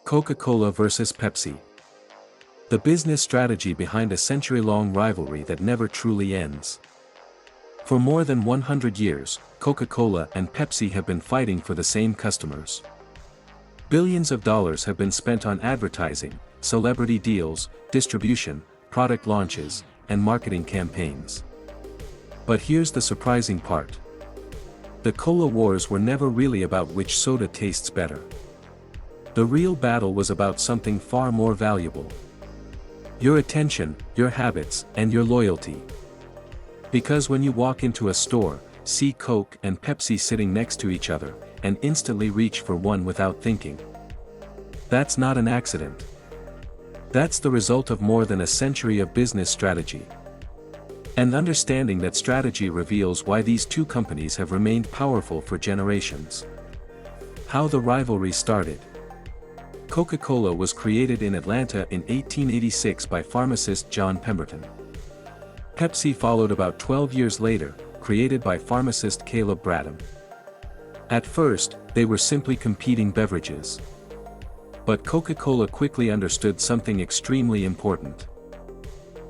Coca-Cola versus Pepsi. The business strategy behind a century-long rivalry that never truly ends. For more than 100 years, Coca-Cola and Pepsi have been fighting for the same customers. Billions of dollars have been spent on advertising, celebrity deals, distribution, product launches, and marketing campaigns. But here's the surprising part. The cola wars were never really about which soda tastes better. The real battle was about something far more valuable. Your attention, your habits, and your loyalty. Because when you walk into a store, see Coke and Pepsi sitting next to each other, and instantly reach for one without thinking. That's not an accident. That's the result of more than a century of business strategy. And understanding that strategy reveals why these two companies have remained powerful for generations. How the rivalry started. Coca-Cola was created in Atlanta in 1886 by pharmacist John Pemberton. Pepsi followed about 12 years later, created by pharmacist Caleb Bradham. At first, they were simply competing beverages. But Coca-Cola quickly understood something extremely important.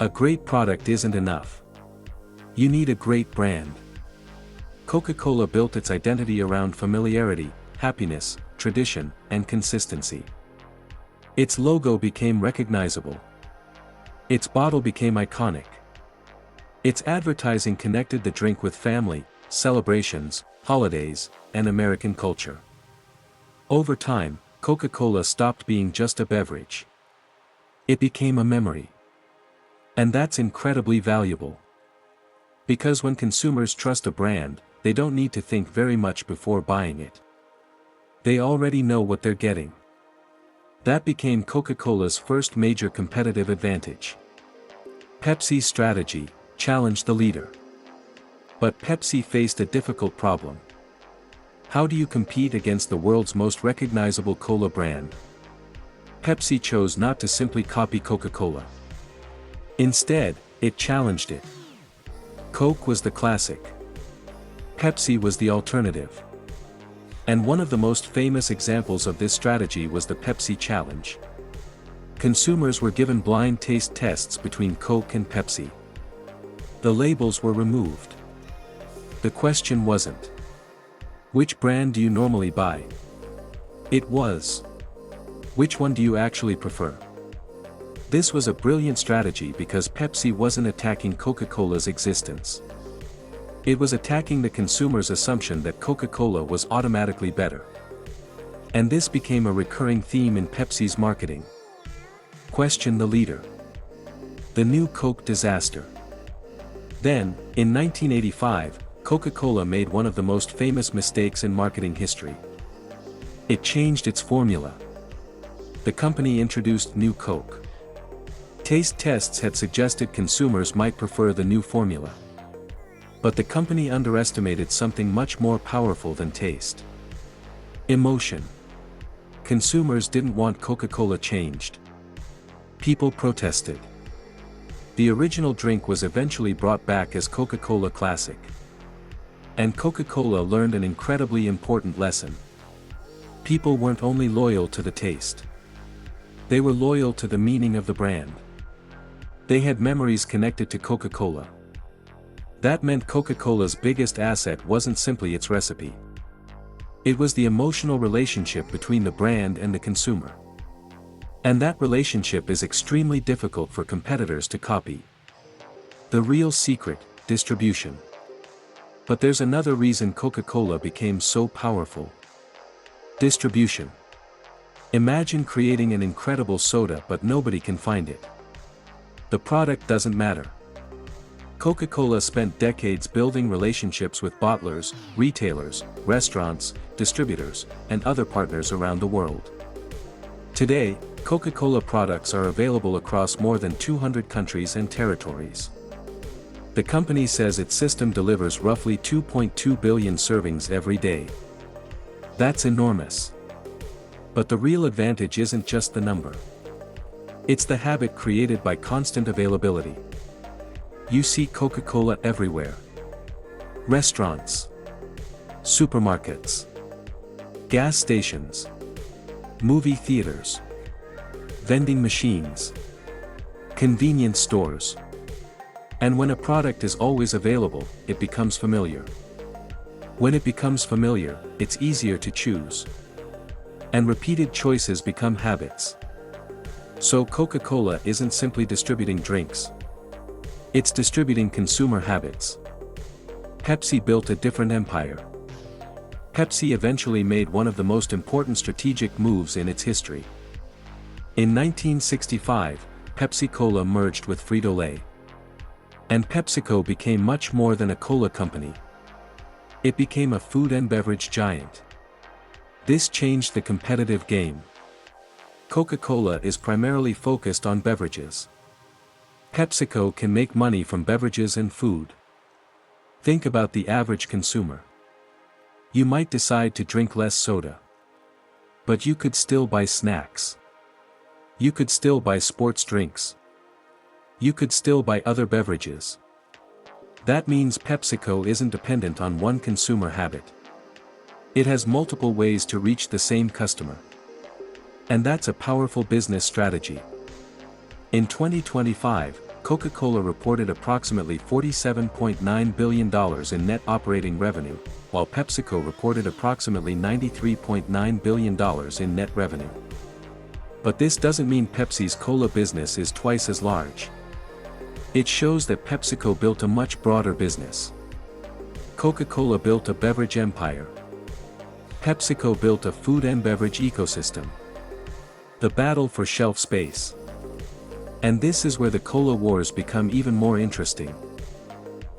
A great product isn't enough. You need a great brand. Coca-Cola built its identity around familiarity, happiness, tradition, and consistency. Its logo became recognizable. Its bottle became iconic. Its advertising connected the drink with family, celebrations, holidays, and American culture. Over time, Coca-Cola stopped being just a beverage. It became a memory. And that's incredibly valuable. Because when consumers trust a brand, they don't need to think very much before buying it. They already know what they're getting. That became Coca-Cola's first major competitive advantage. Pepsi's strategy challenged the leader. But Pepsi faced a difficult problem. How do you compete against the world's most recognizable cola brand? Pepsi chose not to simply copy Coca-Cola. Instead, it challenged it. Coke was the classic. Pepsi was the alternative. And one of the most famous examples of this strategy was the Pepsi Challenge. Consumers were given blind taste tests between Coke and Pepsi. The labels were removed. The question wasn't, which brand do you normally buy? It was, which one do you actually prefer? This was a brilliant strategy because Pepsi wasn't attacking Coca-Cola's existence. It was attacking the consumer's assumption that Coca-Cola was automatically better. And this became a recurring theme in Pepsi's marketing. Question the leader. The new Coke disaster. Then, in 1985, Coca-Cola made one of the most famous mistakes in marketing history. It changed its formula. The company introduced new Coke. Taste tests had suggested consumers might prefer the new formula. But the company underestimated something much more powerful than taste. Emotion. Consumers didn't want Coca-Cola changed. People protested. The original drink was eventually brought back as Coca-Cola Classic. And Coca-Cola learned an incredibly important lesson. People weren't only loyal to the taste. They were loyal to the meaning of the brand. They had memories connected to Coca-Cola. That meant Coca-Cola's biggest asset wasn't simply its recipe. It was the emotional relationship between the brand and the consumer. And that relationship is extremely difficult for competitors to copy. The real secret, distribution. But there's another reason Coca-Cola became so powerful. Distribution. Imagine creating an incredible soda but nobody can find it. The product doesn't matter. Coca-Cola spent decades building relationships with bottlers, retailers, restaurants, distributors, and other partners around the world. Today, Coca-Cola products are available across more than 200 countries and territories. The company says its system delivers roughly 2.2 billion servings every day. That's enormous. But the real advantage isn't just the number. It's the habit created by constant availability. You see Coca-Cola everywhere. Restaurants, supermarkets, gas stations, movie theaters. vending machines, convenience stores. And when a product is always available, it becomes familiar. When it becomes familiar, it's easier to choose. And repeated choices become habits. So Coca-Cola isn't simply distributing drinks. It's distributing consumer habits. Pepsi built a different empire. Pepsi eventually made one of the most important strategic moves in its history. In 1965, Pepsi-Cola merged with Frito-Lay. And PepsiCo became much more than a cola company. It became a food and beverage giant. This changed the competitive game. Coca-Cola is primarily focused on beverages. PepsiCo can make money from beverages and food. Think about the average consumer. You might decide to drink less soda. But you could still buy snacks. You could still buy sports drinks. You could still buy other beverages. That means PepsiCo isn't dependent on one consumer habit. It has multiple ways to reach the same customer. And that's a powerful business strategy. In 2025, Coca-Cola reported approximately $47.9 billion in net operating revenue, while PepsiCo reported approximately $93.9 billion in net revenue. But this doesn't mean Pepsi's cola business is twice as large. It shows that PepsiCo built a much broader business. Coca-Cola built a beverage empire. PepsiCo built a food and beverage ecosystem. The battle for shelf space. And this is where the cola wars become even more interesting.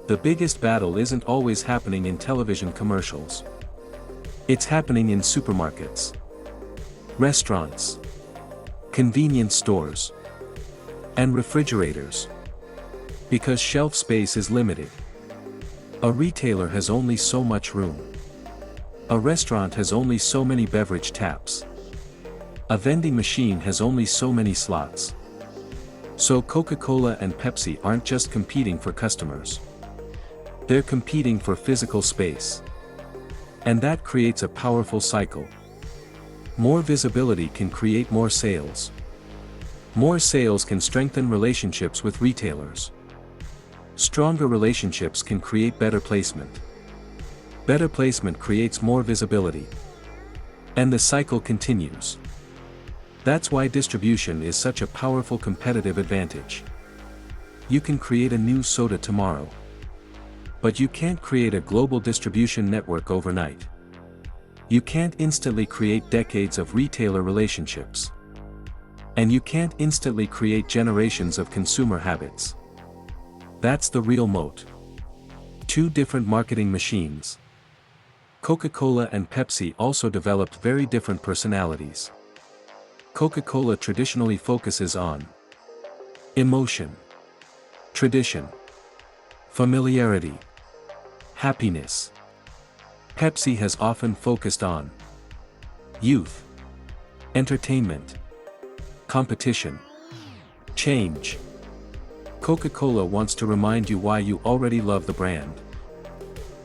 The biggest battle isn't always happening in television commercials. It's happening in supermarkets, restaurants, convenience stores, and refrigerators. Because shelf space is limited. A retailer has only so much room. A restaurant has only so many beverage taps. A vending machine has only so many slots. So Coca-Cola and Pepsi aren't just competing for customers. They're competing for physical space. And that creates a powerful cycle. More visibility can create more sales. More sales can strengthen relationships with retailers. Stronger relationships can create better placement. Better placement creates more visibility. And the cycle continues. That's why distribution is such a powerful competitive advantage. You can create a new soda tomorrow. But you can't create a global distribution network overnight. You can't instantly create decades of retailer relationships. And you can't instantly create generations of consumer habits. That's the real moat. Two different marketing machines. Coca-Cola and Pepsi also developed very different personalities. Coca-Cola traditionally focuses on emotion, tradition, familiarity, happiness. Pepsi has often focused on youth, entertainment, competition, change. Coca-Cola wants to remind you why you already love the brand.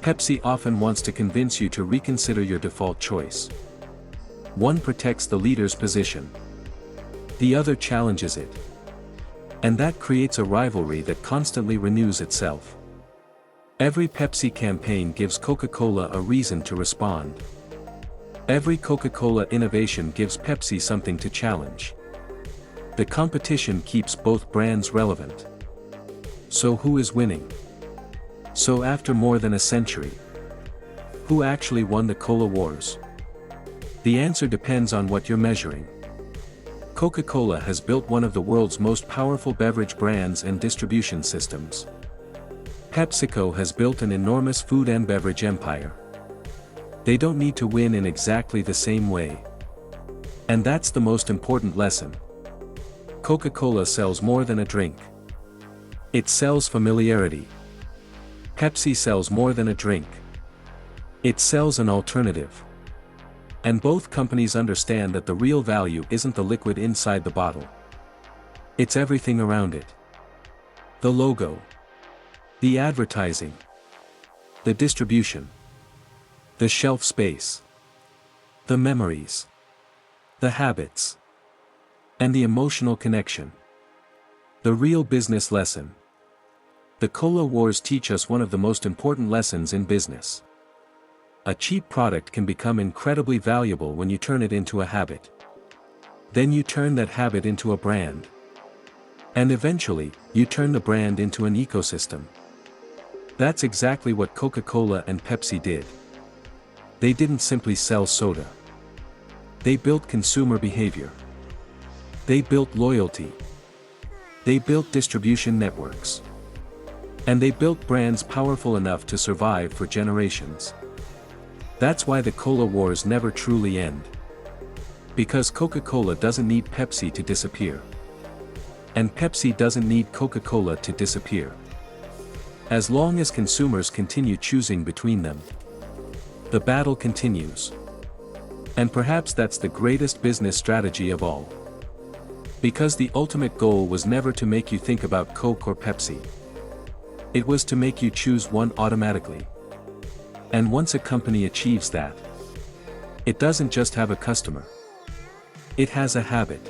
Pepsi often wants to convince you to reconsider your default choice. One protects the leader's position. The other challenges it. And that creates a rivalry that constantly renews itself. Every Pepsi campaign gives Coca-Cola a reason to respond. Every Coca-Cola innovation gives Pepsi something to challenge. The competition keeps both brands relevant. So who is winning? So after more than a century, who actually won the cola wars? The answer depends on what you're measuring. Coca-Cola has built one of the world's most powerful beverage brands and distribution systems. PepsiCo has built an enormous food and beverage empire. They don't need to win in exactly the same way. And that's the most important lesson. Coca-Cola sells more than a drink. It sells familiarity. Pepsi sells more than a drink. It sells an alternative. And both companies understand that the real value isn't the liquid inside the bottle. It's everything around it. The logo. The advertising. The distribution. The shelf space. The memories. The habits. And the emotional connection. The real business lesson. The cola wars teach us one of the most important lessons in business. A cheap product can become incredibly valuable when you turn it into a habit. Then you turn that habit into a brand. And eventually, you turn the brand into an ecosystem. That's exactly what Coca-Cola and Pepsi did. They didn't simply sell soda. They built consumer behavior. They built loyalty. They built distribution networks. And they built brands powerful enough to survive for generations. That's why the cola wars never truly end. Because Coca-Cola doesn't need Pepsi to disappear. And Pepsi doesn't need Coca-Cola to disappear. As long as consumers continue choosing between them, the battle continues. And perhaps that's the greatest business strategy of all. Because the ultimate goal was never to make you think about Coke or Pepsi. It was to make you choose one automatically. And once a company achieves that, it doesn't just have a customer. It has a habit.